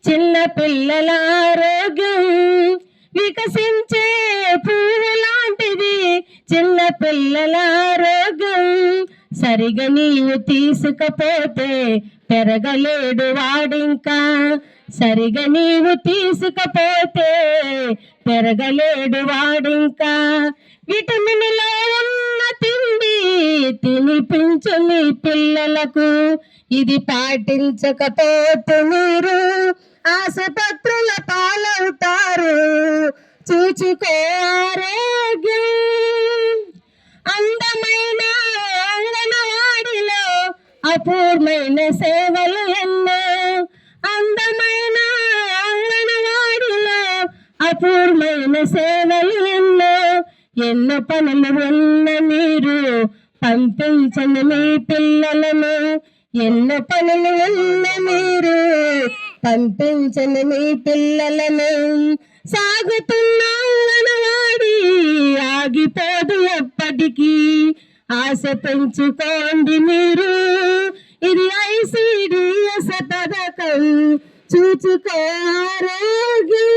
చిన్న పిల్లల ఆరోగ్యం వికసించే పువ్వు లాంటిది చిన్న పిల్లల ఆరోగ్యం సరిగా నీవు తీసుకపోతే పెరగలేడు వాడింకా సరిగా నీవు తీసుకపోతే పెరగలేడు వాడింకా విటమిన్లో ఉన్న తిండి తినిపించు నీ పిల్లలకు ఇది పాటించకపోతే మీరు ఆసుపత్రుల పాలవుతారు చూచుకో ఆరోగ్యం అందమైన అంగనవాడిలో అపూర్వమైన సేవలు ఎన్నో అందమైన అంగనవాడిలో అపూర్వమైన సేవలు ఎన్నో పనులు ఉన్న మీరు పంపించండి మీ పిల్లలను ఎన్నో పనులు ఉన్న మీరు పంపించండి మీ పిల్లలను సాగుతున్న అంగనవాడి ఆగిపోదు ఎప్పటికీ ఆశ పెంచుకోండి మీరు ఇది ICDS పథకం చూచుకో ఆరోగ్యం